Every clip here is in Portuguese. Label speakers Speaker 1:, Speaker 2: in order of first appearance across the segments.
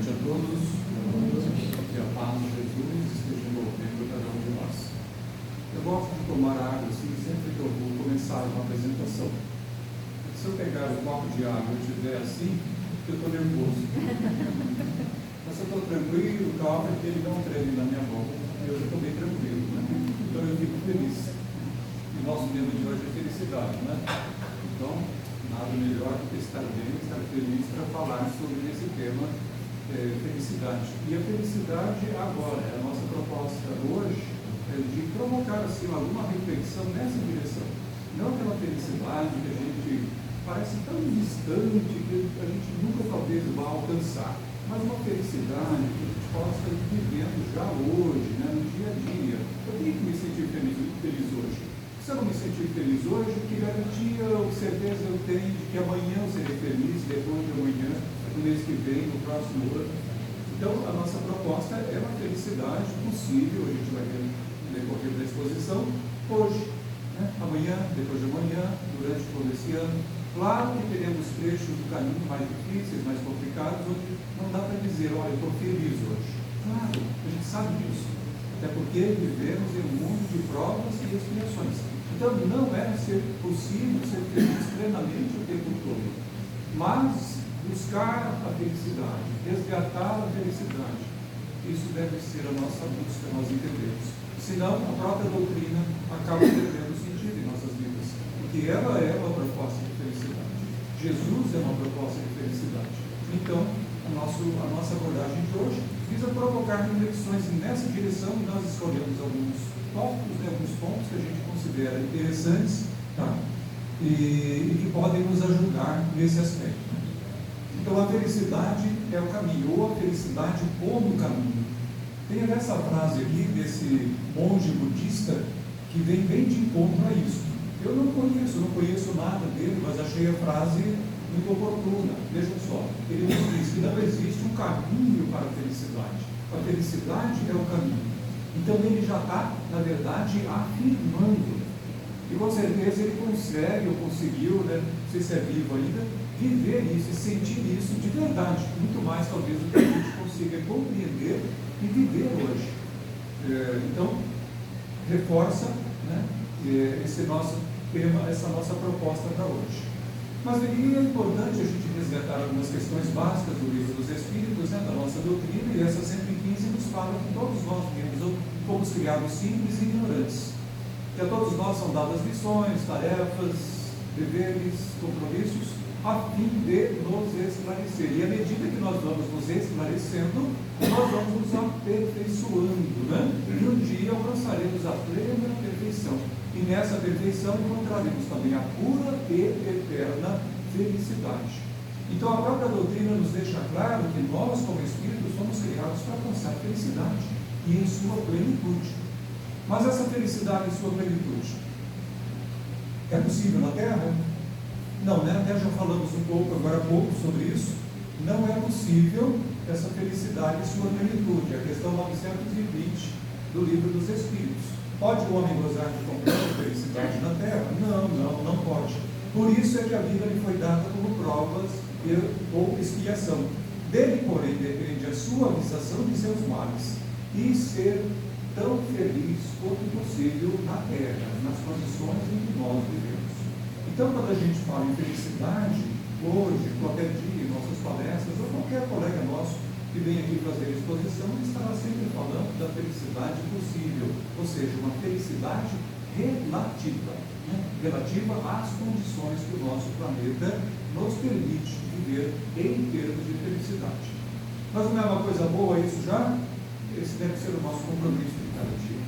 Speaker 1: noite a todos. Que a paz de Jesus esteja envolvendo cada um de nós. Eu gosto de tomar água assim, sempre que eu vou começar uma apresentação. Se eu pegar um copo de água e estiver assim, eu estou nervoso. Mas se eu estou tranquilo, calma, é que ele não treme na minha boca. Eu já estou bem tranquilo, né? Então eu fico feliz. E o nosso tema de hoje é felicidade, né? Então, nada melhor do que estar bem, estar feliz para falar sobre esse tema, felicidade. E a felicidade agora, a nossa proposta hoje é de provocar assim alguma reflexão nessa direção. Não aquela felicidade que a gente parece tão distante que a gente nunca talvez vá alcançar, mas uma felicidade que a gente possa ir vivendo já hoje, né, no dia a dia. Eu tenho que me sentir feliz hoje. Se eu não me sentir feliz hoje, que garantia ou certeza eu tenho de que amanhã eu serei feliz, depois de amanhã, no mês que vem, no próximo ano? Então, a nossa proposta é uma felicidade possível, a gente vai ver no decorrer da exposição, hoje, né? Amanhã, depois de amanhã, durante todo esse ano. Claro que teremos trechos do caminho mais difíceis, mais complicados, onde não dá para dizer, olha, eu estou feliz hoje. Claro, a gente sabe disso. Até porque vivemos em um mundo de provas e expiações. Então, não é possível ser feliz plenamente o tempo todo. Mas, buscar a felicidade, resgatar a felicidade, isso deve ser a nossa busca, nós entendemos. Senão, a própria doutrina acaba perdendo sentido em nossas vidas. Porque ela é uma proposta de felicidade. Jesus é uma proposta de felicidade. Então, a nossa abordagem de hoje visa provocar reflexões nessa direção e nós escolhemos alguns tópicos, né, alguns pontos que a gente considera interessantes, tá? E que podem nos ajudar nesse aspecto. Então, a felicidade é o caminho, ou a felicidade como caminho. Tem essa frase aqui desse monge budista que vem bem de encontro a isso. Eu não conheço nada dele, mas achei a frase muito oportuna. Vejam só, ele nos diz que não existe um caminho para a felicidade. A felicidade é o caminho. Então ele já está, na verdade, afirmando. E com certeza ele consegue, ou conseguiu, né, não sei se é vivo ainda, viver isso e sentir isso de verdade. Muito mais, talvez, do que a gente consiga compreender e viver hoje. Então, reforça, né, esse nosso tema, essa nossa proposta para hoje. Mas aí é importante a gente resgatar algumas questões básicas do Livro dos Espíritos, né, da nossa doutrina, e essa 115 nos fala que todos nós fomos criados simples e ignorantes. Que a todos nós são dadas lições, tarefas, deveres, compromissos, a fim de nos esclarecer. E à medida que nós vamos nos esclarecendo, nós vamos nos aperfeiçoando, né? E um dia alcançaremos a plena perfeição. E nessa perfeição encontraremos também a pura e eterna felicidade. Então a própria doutrina nos deixa claro que nós, como espíritos, somos criados para alcançar a felicidade e em sua plenitude. Mas essa felicidade em sua plenitude é possível na Terra? Não, né? Até já falamos um pouco, agora há pouco, sobre isso. Não é possível essa felicidade em sua plenitude. A questão 920 do Livro dos Espíritos. Pode o homem gozar de completa felicidade na Terra? Não pode. Por isso é que a vida lhe foi dada como provas ou expiação. Dele, porém, depende a suavização de seus males e ser tão feliz quanto possível na Terra, nas condições em que nós vivemos. Então, quando a gente fala em felicidade, hoje, qualquer dia, em nossas palestras, ou qualquer colega nosso que vem aqui fazer exposição, ele estará sempre falando da felicidade possível, ou seja, uma felicidade relativa, né? Relativa às condições que o nosso planeta nos permite viver em termos de felicidade. Mas não é uma coisa boa isso já? Esse deve ser o nosso compromisso de cada dia.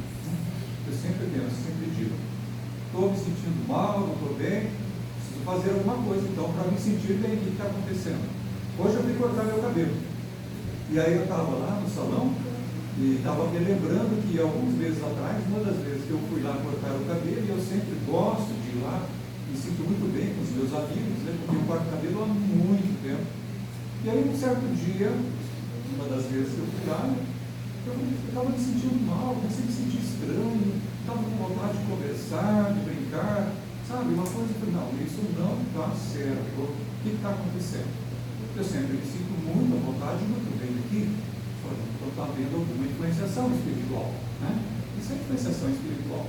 Speaker 1: Eu sempre penso, sempre digo, estou me sentindo mal, não estou bem, preciso fazer alguma coisa então para me sentir bem. O que está acontecendo? Hoje eu fui cortar meu cabelo. E aí eu estava lá no salão e estava me lembrando que alguns meses atrás, uma das vezes que eu fui lá cortar o cabelo, e eu sempre gosto de ir lá, me sinto muito bem com os meus amigos, né, porque eu corto cabelo há muito tempo. E aí um certo dia, uma das vezes que eu fui lá, eu estava me sentindo mal, comecei a me sentir estranho, estava com vontade de conversar, de brincar, sabe? Uma coisa que não, isso não está certo. O que está acontecendo? Eu sempre me sinto muito à vontade, muito bem aqui. aqui, então está havendo alguma influenciação espiritual, né? Isso é influenciação espiritual.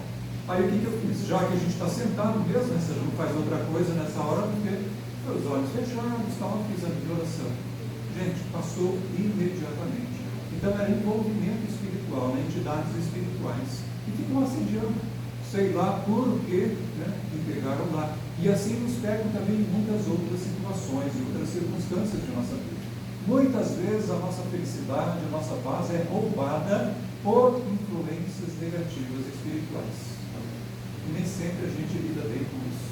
Speaker 1: Aí o que eu fiz? Já que a gente está sentado mesmo, né? Você não faz outra coisa nessa hora, porque os olhos fechados, estava fazendo de oração. Gente, passou imediatamente. Então era envolvimento espiritual, né? Entidades espirituais. E ficou assediando. Sei lá por quê, né? E pegaram lá. E assim nos pegam também em muitas outras situações, em outras circunstâncias de nossa vida. Muitas vezes a nossa felicidade, a nossa paz é roubada por influências negativas espirituais. E nem sempre a gente lida bem com isso.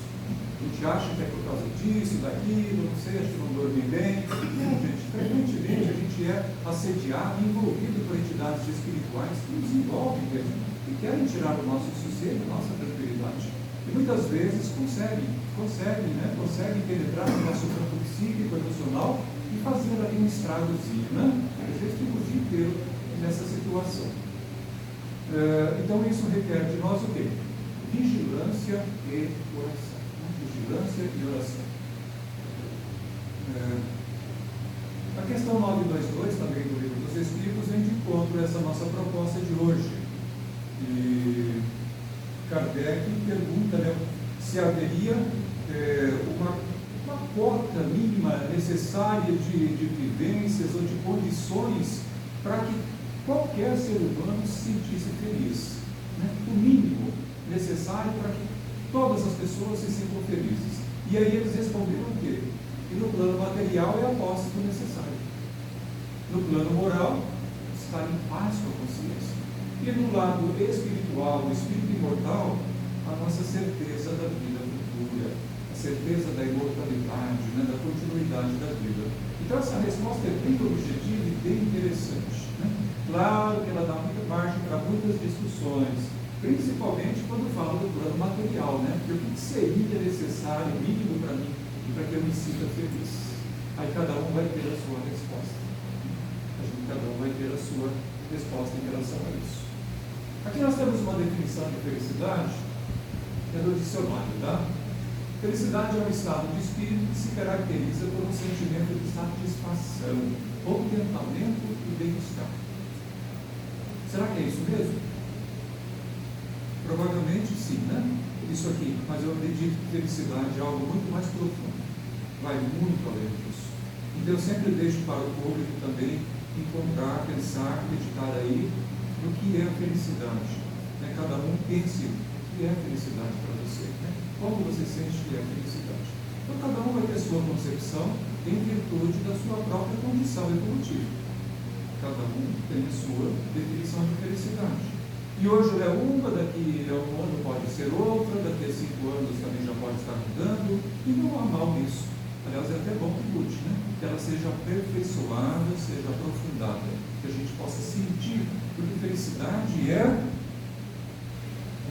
Speaker 1: A gente acha que é por causa disso, daquilo, não sei, acho que não dorme bem. Não, gente, frequentemente a gente é assediado, envolvido por entidades espirituais que nos envolvem mesmo e querem tirar o nosso sossego, a nossa tranquilidade. E muitas vezes conseguem penetrar no nosso campo psíquico, emocional e fazer ali um estragozinho, né? Às vezes fica o dia inteiro nessa situação. Então isso requer de nós o quê? Vigilância e oração. Vigilância e oração. A questão 922, também do Livro dos Espíritos, vem de encontro a essa nossa proposta de hoje. E Kardec pergunta, né, se haveria uma cota mínima necessária de vivências ou de condições para que qualquer ser humano se sentisse feliz. Né? O mínimo necessário para que todas as pessoas se sintam felizes. E aí eles responderam o quê? Que no plano material é a posse do necessário. No plano moral, estar em paz com a consciência. E no lado espiritual, do espírito imortal, a nossa certeza da vida futura, a certeza da imortalidade, né, da continuidade da vida. Então essa resposta é bem objetiva e bem interessante. Né? Claro que ela dá muita margem para muitas discussões, principalmente quando fala do plano material, né? Porque o que seria necessário, mínimo para mim, para que eu me sinta feliz? Aí cada um vai ter a sua resposta. Cada um vai ter a sua resposta em relação a isso. Aqui nós temos uma definição de felicidade, que é do dicionário, tá? Felicidade é um estado de espírito que se caracteriza por um sentimento de satisfação, contentamento e bem-estar. Será que é isso mesmo? Provavelmente sim, né? Isso aqui, mas eu acredito que felicidade é algo muito mais profundo, vai muito além disso. Então eu sempre deixo para o público também encontrar, pensar, meditar aí no que é a felicidade. Né? Cada um pense o que é a felicidade para você. Né? Como você sente que é a felicidade? Então cada um vai ter sua concepção em virtude da sua própria condição evolutiva. Cada um tem a sua definição de felicidade. E hoje é uma, daqui a um ano pode ser outra, daqui a 5 anos também já pode estar mudando, e não há mal nisso. Aliás, é até bom que mude, né? Que ela seja aperfeiçoada, seja aprofundada, que a gente possa sentir, porque felicidade é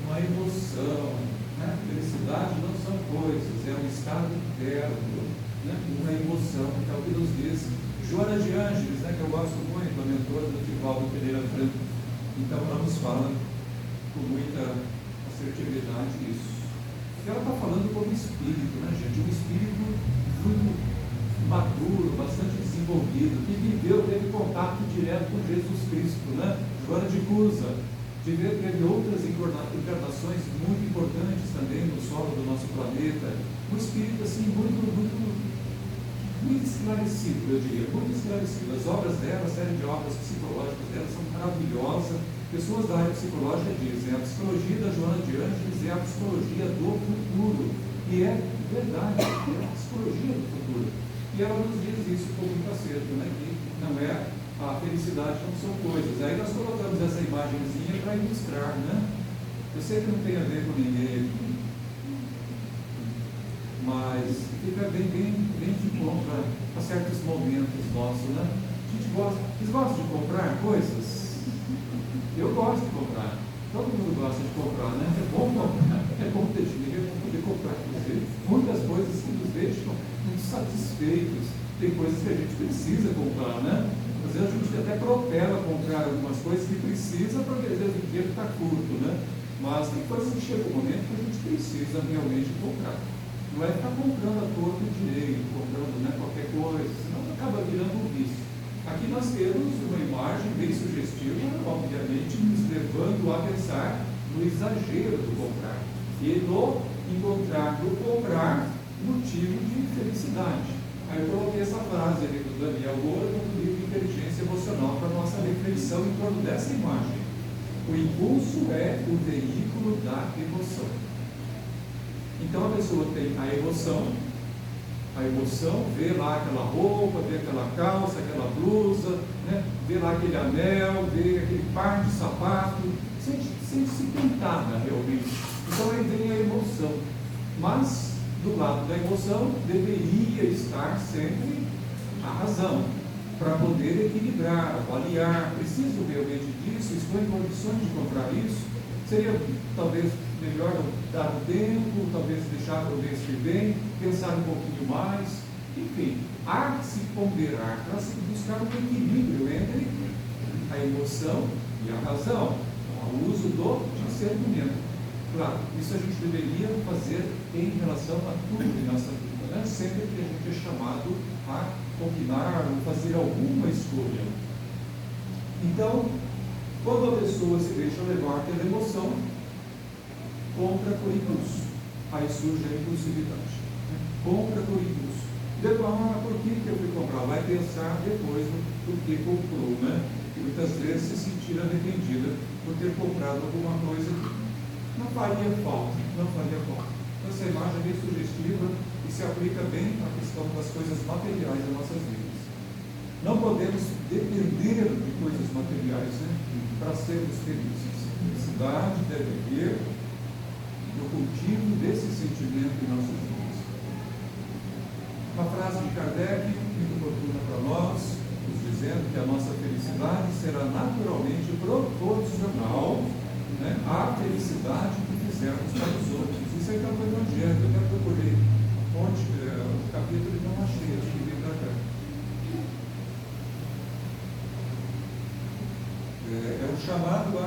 Speaker 1: uma emoção, né? Felicidade não são coisas, é um estado interno, né? Uma emoção, que é o que nos diz Joana de Ângeles, né? Que eu gosto muito, a mentora do Divaldo Pereira Franco. Então ela nos fala com muita assertividade isso. E ela está falando como espírito, né, gente? Um espírito muito maduro, bastante desenvolvido, que viveu, teve contato direto com Jesus Cristo, né? Joana de Cusa, teve outras encarnações muito importantes também no solo do nosso planeta. Um espírito assim muito esclarecido, eu diria, muito esclarecido. As obras dela, a série de obras psicológicas dela são maravilhosas. Pessoas da área psicológica dizem: a psicologia da Joana de Ângeles é a psicologia do futuro. E é verdade, é a psicologia do futuro. E ela nos diz isso com muito acerto, né? Que não é a felicidade, não são coisas. Aí nós colocamos essa imagenzinha para ilustrar, né? Eu sei que não tem a ver com ninguém aqui, mas fica bem de conta a certos momentos nossos, né? A gente gosta, vocês gostam de comprar coisas? Eu gosto de comprar, todo mundo gosta de comprar, né? É bom comprar, é bom ter dinheiro para poder comprar, inclusive, muitas coisas que nos deixam muito satisfeitos. Tem coisas que a gente precisa comprar, né? Às vezes a gente até protela comprar algumas coisas que precisa, porque às vezes o dinheiro está curto, né? Mas tem coisas que chega um momento que a gente precisa realmente comprar. Não é ficar comprando a torta e direito, comprando, né, qualquer coisa, senão acaba virando um vício. Aqui nós temos uma imagem bem sugestiva, obviamente, nos levando a pensar no exagero do comprar e no encontrar no comprar motivo de felicidade. Aí eu coloquei essa frase ali do Daniel Goleman do livro Inteligência Emocional para nossa reflexão em torno dessa imagem. O impulso é o veículo da emoção. Então a pessoa tem a emoção, vê lá aquela roupa, vê aquela calça, aquela blusa, né? Vê lá aquele anel, vê aquele par de sapato, sente-se tentada realmente. Então aí vem a emoção. Mas, do lado da emoção, deveria estar sempre a razão, para poder equilibrar, avaliar, preciso realmente disso, estou em condições de comprar isso, seria talvez melhor dar um tempo, talvez deixar para o mês que vem, pensar um pouquinho mais, enfim, há que se ponderar para se buscar um equilíbrio entre a emoção e a razão, o uso do discernimento. Claro, isso a gente deveria fazer em relação a tudo em nossa vida, né? Sempre que a gente é chamado a combinar ou fazer alguma escolha. Então, quando a pessoa se deixa levar pela emoção, compra por impulso. Aí surge a impulsividade. Compra por impulso. Depois, por que eu fui comprar? Vai pensar depois do que comprou, né? E muitas vezes se sentir arrependida por ter comprado alguma coisa que não faria falta. Então, essa imagem é bem sugestiva e se aplica bem à questão das coisas materiais das nossas vidas. Não podemos depender de coisas materiais, né, para sermos felizes. A felicidade deve vir no cultivo desse sentimento em nossas vidas. Uma frase de Kardec, muito oportuna para nós, nos dizendo que a nossa felicidade será naturalmente proporcional, né, à felicidade que fizermos para os outros. Isso aí está no Evangelho. Eu até procurei a fonte, o capítulo não achei, acho que veio para cá. É um chamado a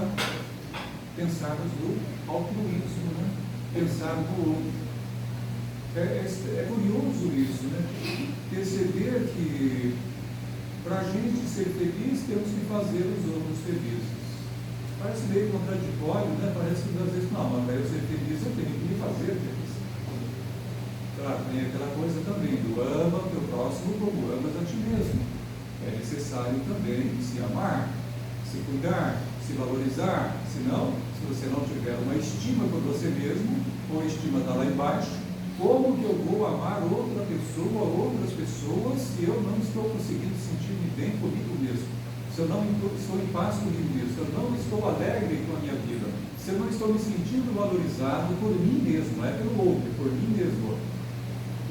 Speaker 1: pensarmos no altruísmo, né? Pensar no outro. É curioso isso, né? Perceber que para a gente ser feliz temos que fazer os outros felizes. Parece meio contraditório, né? Parece que às vezes, não, mas para eu ser feliz eu tenho que me fazer feliz. Claro, tem aquela coisa também do ama o teu próximo como amas a ti mesmo. É necessário também se amar, se cuidar, se valorizar. Senão, se você não tiver uma estima por você mesmo, ou a estima está lá embaixo, como que eu vou amar outra pessoa, outras pessoas, se eu não estou conseguindo sentir-me bem comigo mesmo? Se eu não estou em paz comigo mesmo, se eu não estou alegre com a minha vida, se eu não estou me sentindo valorizado por mim mesmo, não é pelo outro, é por mim mesmo.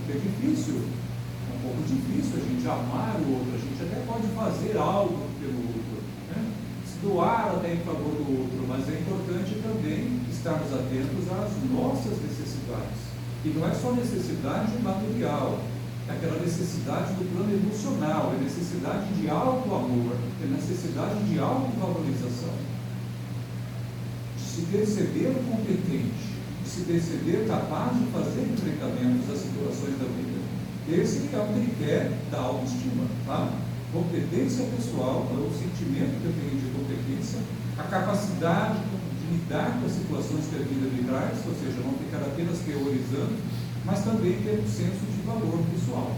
Speaker 1: Porque é difícil, é um pouco difícil a gente amar o outro, a gente até pode fazer algo pelo outro, né? Se doar até em favor do outro, mas é importante também estarmos atentos às nossas necessidades. E não é só necessidade material, é aquela necessidade do plano emocional, é necessidade de auto-amor, é necessidade de auto-valorização, de se perceber competente, de se perceber capaz de fazer enfrentamentos às situações da vida. Esse é o tripé da autoestima, tá? Competência pessoal, é o sentimento que eu tenho de competência, a capacidade de lidar com as situações que a vida me traz, ou seja, não ficar apenas teorizando, mas também ter um senso de valor pessoal.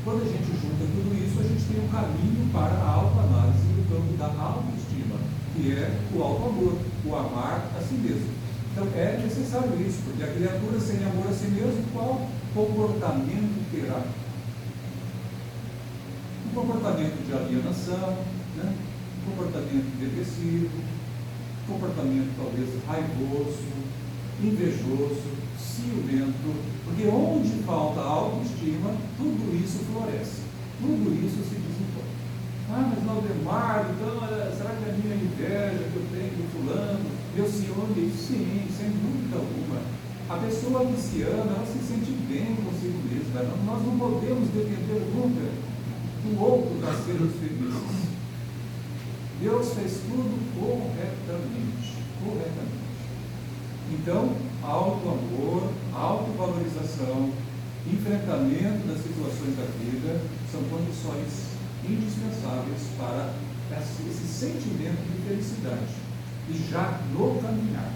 Speaker 1: Quando a gente junta tudo isso, a gente tem um caminho para a autoanálise no campo da autoestima, que é o autoamor, o amar a si mesmo. Então é necessário isso, porque a criatura sem amor a si mesmo, qual comportamento terá? Um comportamento de alienação, né? Um comportamento depressivo, um comportamento talvez raivoso, invejoso, ciumento, porque onde falta autoestima, tudo isso floresce, tudo isso se desenvolve. Ah, mas Valdemar, então, será que é a minha inveja que eu tenho do fulano, meu ciúme? Sim, sem dúvida alguma. A pessoa que se ama, ela se sente bem consigo mesma. Nós não podemos depender nunca do outro para sermos felizes. Deus fez tudo corretamente. Então, autoamor, autovalorização, enfrentamento das situações da vida são condições indispensáveis para esse sentimento de felicidade. E já no caminhar,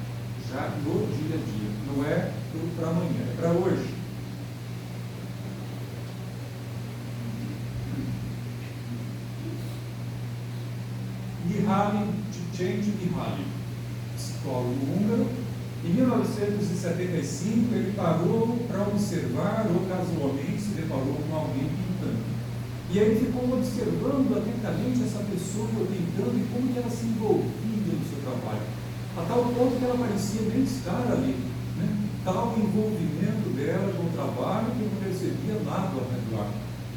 Speaker 1: já no dia a dia, não é para amanhã, é para hoje. Mihaly Csikszentmihalyi, psicólogo húngaro, em 1975 ele parou para observar, ou casualmente se deparou com alguém pintando. E aí ele ficou observando atentamente essa pessoa pintando e como que ela se envolvia no seu trabalho, a tal ponto que ela parecia nem estar ali, né? Tal envolvimento dela com o trabalho que não percebia nada ao redor.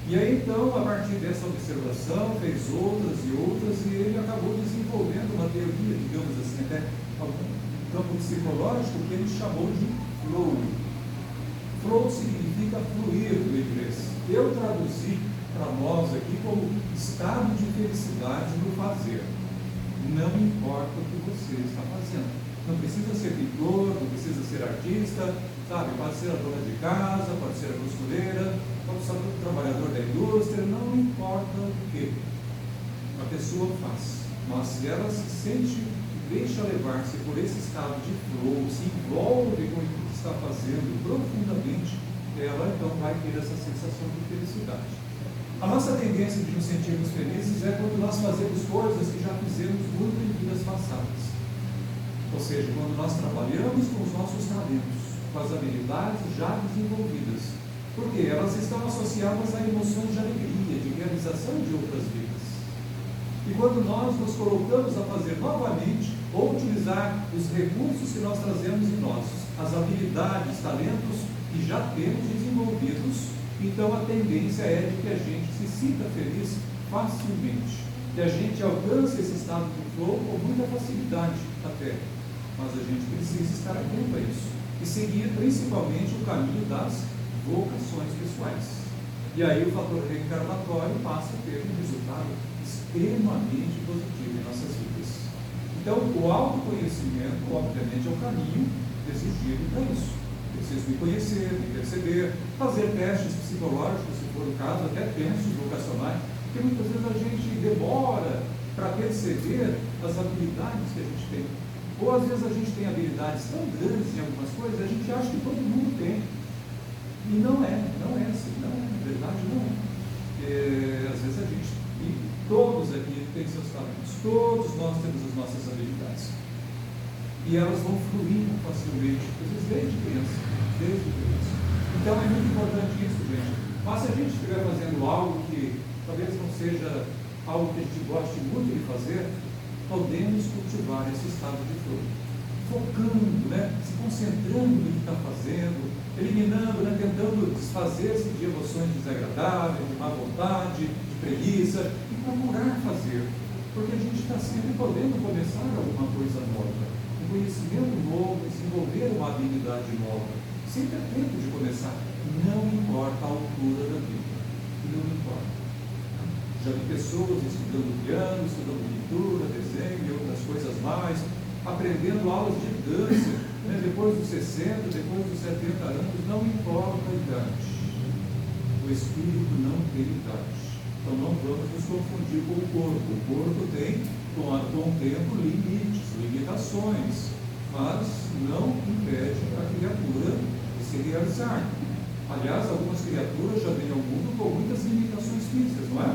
Speaker 1: E aí então, a partir dessa observação, fez outras e outras, e ele acabou desenvolvendo uma teoria, digamos assim, até um campo psicológico que ele chamou de flow. Flow significa fluir do inglês. Eu traduzi para nós aqui como estado de felicidade no fazer. Não importa o que você está fazendo. Não precisa ser pintor, não precisa ser artista, sabe? Pode ser a dona de casa, pode ser a costureira, pode ser o trabalhador da indústria, não importa o que a pessoa faz. Mas se ela se sente, deixa levar-se por esse estado de flow, se envolve com o que está fazendo profundamente, ela então vai ter essa sensação de felicidade. A nossa tendência de nos sentirmos felizes é quando nós fazemos coisas que já fizemos muito em vidas passadas. Ou seja, quando nós trabalhamos com os nossos talentos, com as habilidades já desenvolvidas. Porque elas estão associadas a emoções de alegria, de realização de outras vidas. E quando nós nos colocamos a fazer novamente, ou utilizar os recursos que nós trazemos em nós, as habilidades, talentos que já temos desenvolvidos, então a tendência é de que a gente se sinta feliz facilmente, que a gente alcance esse estado de flow com muita facilidade até. Mas a gente precisa estar atento a isso e seguir principalmente o caminho das vocações pessoais. E aí o fator reencarnatório passa a ter um resultado extremamente positivo em nossas vidas. Então, o autoconhecimento, obviamente, é o caminho exigido para isso. Preciso me conhecer, me perceber, fazer testes psicológicos, se for o caso, até testes vocacionais, porque muitas vezes a gente demora para perceber as habilidades que a gente tem. Ou às vezes a gente tem habilidades tão grandes em algumas coisas, a gente acha que todo mundo tem. E não é assim, não é, na verdade não é. Às vezes a gente, e todos aqui têm seus talentos, todos nós temos as nossas habilidades. E elas vão fluindo facilmente, às vezes desde criança. Então é muito importante isso, gente. Mas se a gente estiver fazendo algo que talvez não seja algo que a gente goste muito de fazer, podemos cultivar esse estado de flow, focando, se concentrando no que está fazendo, eliminando, tentando desfazer-se de emoções desagradáveis, de má vontade, de preguiça, e procurar fazer, porque a gente está sempre podendo começar alguma coisa nova, um conhecimento novo, desenvolver uma habilidade nova, sempre é tempo de começar, não importa a altura da vida, não importa. Já vi pessoas estudando piano, estudando pintura, desenho e outras coisas mais, aprendendo aulas de dança, depois dos 60, depois dos 70 anos, não importa a idade. O espírito não tem idade. Então não vamos nos confundir com o corpo. O corpo tem, com o tempo, limites, limitações, mas não impede a criatura de se realizar. Aliás, algumas criaturas já vêm ao mundo com muitas limitações físicas, não é?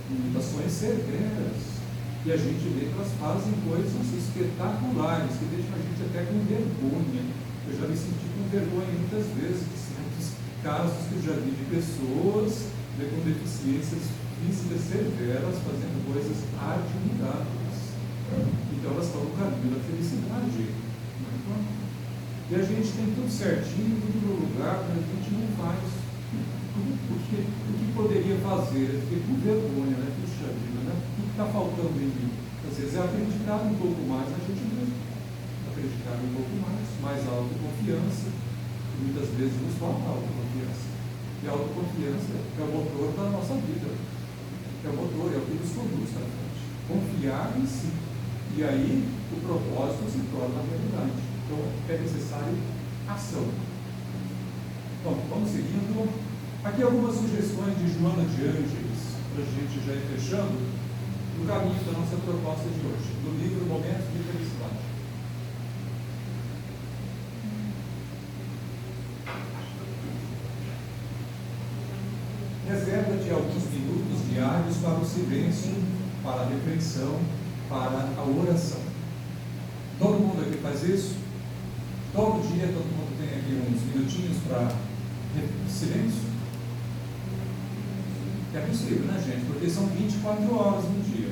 Speaker 1: Limitações severas. E a gente vê que elas fazem coisas espetaculares, que deixam a gente até com vergonha. Eu já me senti com vergonha muitas vezes de certos casos que eu já vi de pessoas com deficiências físicas severas fazendo coisas admiráveis. Então elas estão no caminho da felicidade. E a gente tem tudo certinho, tudo no lugar, mas a gente não faz. O que poderia fazer? Eu fiquei com vergonha, puxa vida, o que está faltando em mim? Às vezes é acreditar um pouco mais na gente mesmo, acreditar um pouco mais autoconfiança, que muitas vezes nos falta autoconfiança. E a autoconfiança é o motor da nossa vida, é o motor, é o que nos conduz para frente. Confiar em si. E aí o propósito se torna realidade. Então é necessário ação. Bom, vamos seguindo. Aqui algumas sugestões de Joana de Ângeles, para a gente já ir fechando, o caminho da nossa proposta de hoje, do livro Momentos de Felicidade. Reserva-te alguns minutos diários para o silêncio, para a reflexão, para a oração. Todo mundo aqui faz isso? Todo dia todo mundo tem aqui uns minutinhos para silêncio? É possível, né, gente? Porque são 24 horas no dia.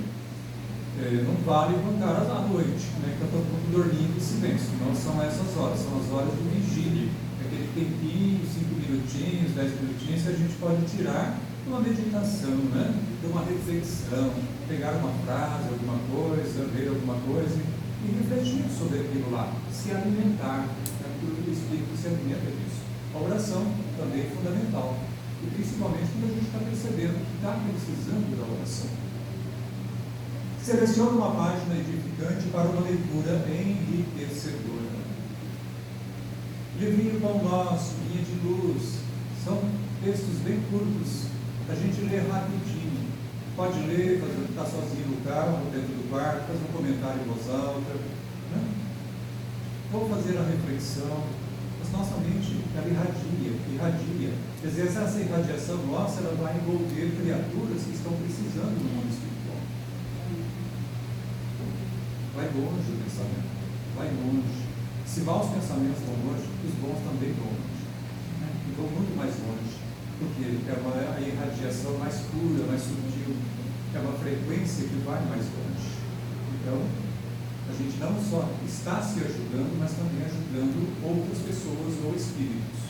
Speaker 1: Não vale levantar à noite, né? Que está todo mundo dormindo em silêncio. Não são essas horas, são as horas de vigília. Aquele tempinho, 5 minutinhos, 10 minutinhos, que a gente pode tirar uma meditação, né? De uma reflexão, pegar uma frase, alguma coisa, ler alguma coisa e refletir sobre aquilo lá, se alimentar, né? Porque o Espírito se alimenta disso. A oração também é fundamental, e principalmente quando a gente está percebendo que está precisando da oração. Selecione uma página edificante para uma leitura enriquecedora. Livrinho Pão Nosso, Linha de Luz, são textos bem curtos, a gente lê rapidinho. Pode ler, estar sozinho no carro, dentro do quarto, fazer um comentário em voz alta, né? Vou fazer a reflexão, mas nossa mente ela irradia. Às vezes essa irradiação nossa ela vai envolver criaturas que estão precisando do mundo espiritual. Vai longe o pensamento, vai longe. Se maus pensamentos vão longe, os bons também vão longe, né? E vão muito mais longe, porque é a irradiação mais pura, mais sutil, é uma frequência que vai mais longe. Então, a gente não só está se ajudando, mas também ajudando outras pessoas ou espíritos.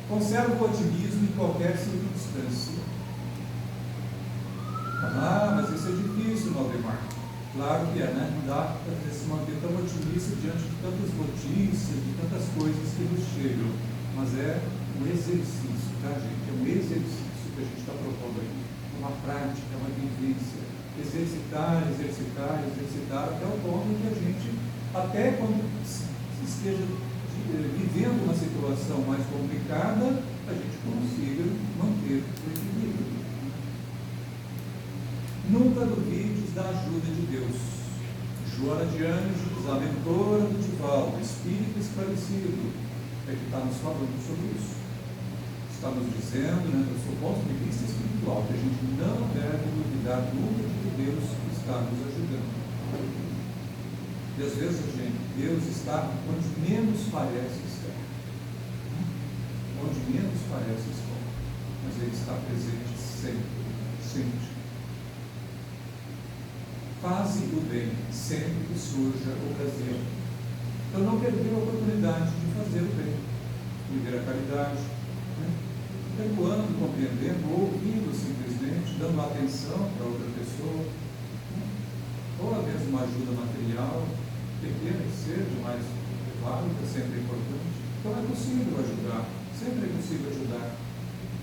Speaker 1: Conserva o otimismo em qualquer circunstância. Mas isso é difícil, Valdemar. Claro que é, né? Não dá para se manter tão otimista diante de tantas notícias, de tantas coisas que nos chegam. Mas é um exercício, tá, gente? É um exercício que a gente está propondo aqui. Uma prática, uma vivência. Exercitar, até o ponto que a gente, até quando esteja vivendo uma situação mais complicada, a gente consiga manter o equilíbrio. Nunca duvides da ajuda de Deus. Joana de Anjos, a mentora do Divaldo, espírito esclarecido, é que está nos falando sobre isso. Está nos dizendo, né, do seu ponto de vista espiritual, que a gente não deve duvidar nunca de que Deus está nos ajudando. E às vezes, gente, Deus está onde menos parece estar. Onde menos parece estar. Mas Ele está presente sempre, sempre. Faze o bem sempre que surja ocasião. Então não perder a oportunidade de fazer o bem, viver a caridade, né? Perdoando, compreendendo, ouvindo simplesmente, dando atenção para outra pessoa, né? Ou às vezes uma ajuda material, pequena que seja, mas válida, sempre importante. Então é possível ajudar, sempre é possível ajudar,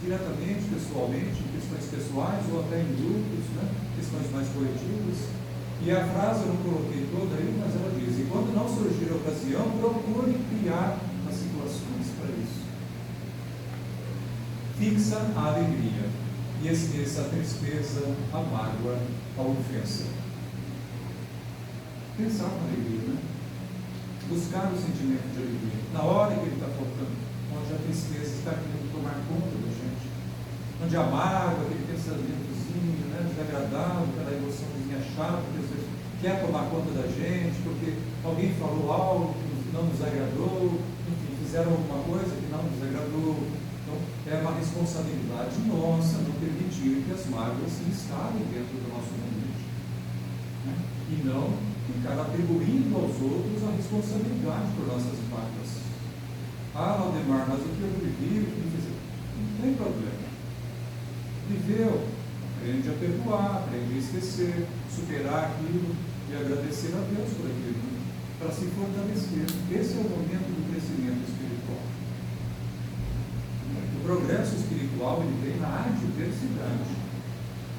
Speaker 1: diretamente, pessoalmente, em questões pessoais ou até em grupos, né? Questões mais coletivas. E a frase eu não coloquei toda aí, mas ela diz: e quando não surgir a ocasião, procure criar as situações para isso. Fixa a alegria e esqueça a tristeza, a mágoa, a ofensa. Pensar na alegria, né? Buscar o sentimento de alegria. Na hora que ele está faltando, onde a tristeza está querendo tomar conta da gente, onde a mágoa, aquele pensamentozinho, né, desagradável, aquela emoçãozinha chata, que às vezes quer tomar conta da gente, porque alguém falou algo que não nos agradou, enfim, fizeram alguma coisa que não nos agradou. Então, é uma responsabilidade nossa não permitir que as mágoas se instalem dentro do nosso mundo, né? E não ficar atribuindo aos outros a responsabilidade por nossas mágoas. Valdemar, mas o que eu vivi, não tem problema. Viveu, aprende a perdoar, aprende a esquecer, superar aquilo e agradecer a Deus por aquilo, né? Para se fortalecer. Esse é o momento do crescimento espiritual. O progresso espiritual ele vem na adversidade.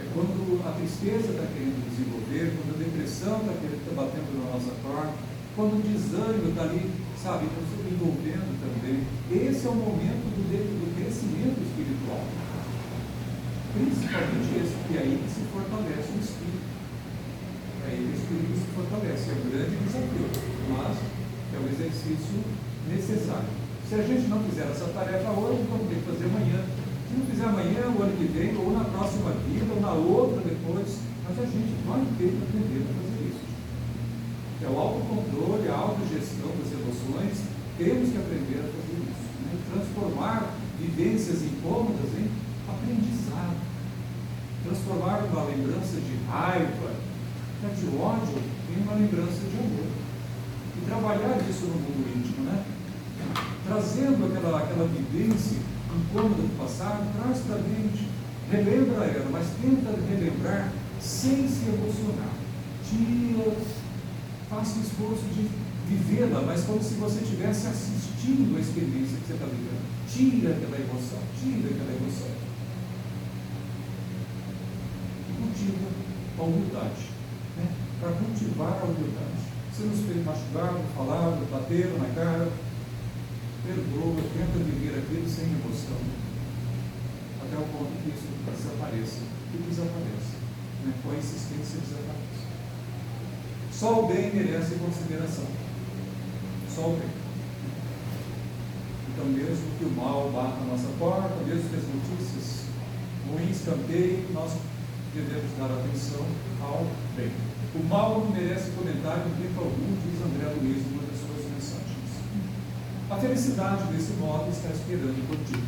Speaker 1: É quando a tristeza está querendo desenvolver, quando a depressão está batendo na nossa porta, quando o desânimo está ali, sabe, envolvendo também. Esse é o momento do crescimento espiritual. Principalmente esse, que é aí que se fortalece o espírito. É aí que o espírito se fortalece. É um grande desafio, mas é um exercício necessário. Se a gente não fizer essa tarefa hoje, vamos ter que fazer amanhã. Se não fizer amanhã, o ano que vem, ou na próxima vida, ou na outra depois, mas a gente vai ter que aprender a fazer isso. É o autocontrole, a autogestão das emoções, temos que aprender a fazer isso. Né? Transformar vivências incômodas em aprendizado. Transformar uma lembrança de raiva, de ódio, em uma lembrança de amor. E trabalhar isso no mundo íntimo, né? Trazendo aquela vivência incômoda do passado, traz para a mente, relembra ela, mas tenta relembrar sem se emocionar. Tira, faça o esforço de vivê-la, mas como se você estivesse assistindo a experiência que você está vivendo. Tira aquela emoção, tira aquela emoção. Cultiva a humildade, né? Para cultivar a humildade. Se nos fez machucar, falar, bater na cara, perdoa, tenta viver aquilo sem emoção, até o ponto que isso desapareça. E desaparece. Né? Com a insistência desaparece. Só o bem merece consideração. Só o bem. Então, mesmo que o mal bata na nossa porta, mesmo que as notícias ruins campeiem, nós devemos dar atenção ao bem. O mal não merece comentário em tempo algum, diz André Luiz em uma das suas mensagens. A felicidade, desse modo, está esperando por ti.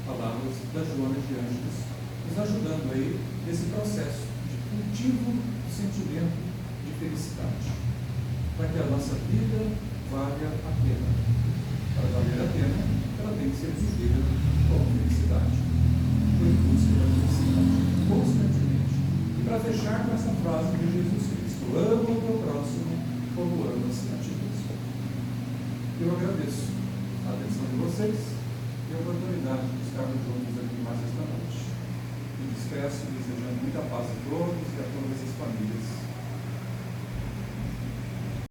Speaker 1: Palavras da Joana de Ângeles, nos ajudando aí nesse processo de cultivo do sentimento de felicidade, para que a nossa vida valha a pena. Para valer a pena, ela tem que ser vivida com felicidade, por busca da felicidade, constantemente. E para fechar com essa frase de Jesus Cristo: ama o teu próximo como amas a ti mesmo. Eu agradeço a atenção de vocês e a oportunidade de estarmos juntos aqui mais esta noite. Me despeço desejando muita paz a todos e a todas as famílias.